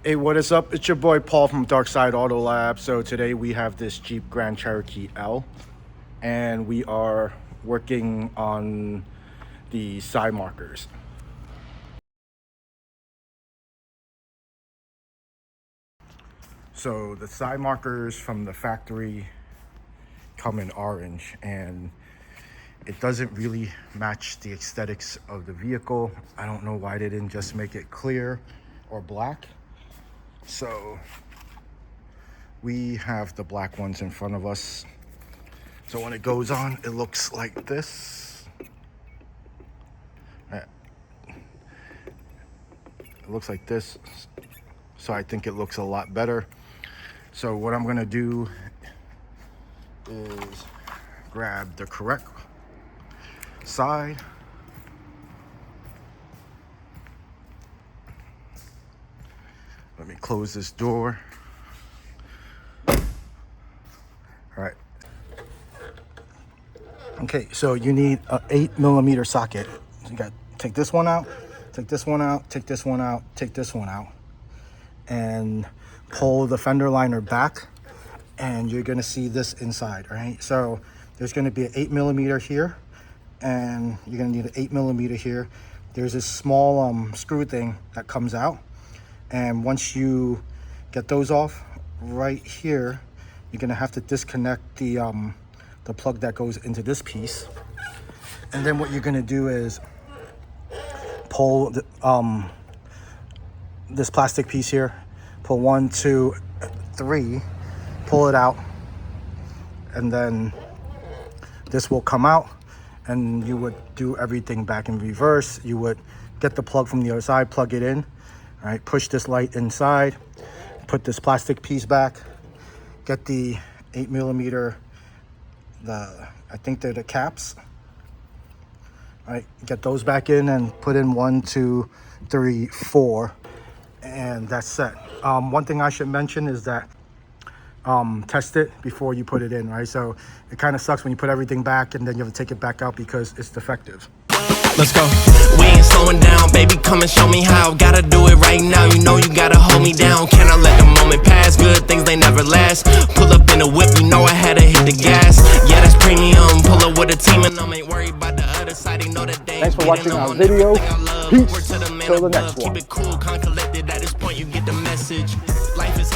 Hey, what is up? It's your boy Paul from Darkside AutoLab. So today we have this Jeep Grand Cherokee L, and we are working on the side markers. So the side markers from the factory come in orange, and it doesn't really match the aesthetics of the vehicle. I don't know why they didn't just make it clear or black. So we have the black ones in front of us. So when it goes on, it looks like this. It looks like this. So I think it looks a lot better. So what I'm gonna do is grab the correct side. Let me close this door. All right. Okay, so you need an 8mm socket. So you got to take this one out, take this one out, take this one out, take this one out, and pull the fender liner back, and you're gonna see this inside, right? So there's gonna be an 8mm here, and you're gonna need an 8mm here. There's this small screw thing that comes out, and once you get those off, right here, you're gonna have to disconnect the plug that goes into this piece. And then what you're gonna do is pull the, this plastic piece here, pull 1, 2, 3, pull it out, and then this will come out, and you would do everything back in reverse. You would get the plug from the other side, plug it in, all right, push this light inside, put this plastic piece back, get the 8mm, I think they're the caps. All right, get those back in and put in 1, 2, 3, 4, and that's set. One thing I should mention is that test it before you put it in, right? So it kind of sucks when you put everything back and then you have to take it back out because it's defective. Let's go. We ain't slowing down, baby. Come and show me how. Gotta do it right now. You know you gotta hold me down. Can I let the moment pass? Good things they never last. Pull up in a whip, you know I had to hit the gas. Yeah, that's premium. Pull up with a team and I ain't worried about the other side. They know that they. Thanks for watching our video. Peace. Till the next one. Keep it cool, calm, collected. At this point, you get the message. Life is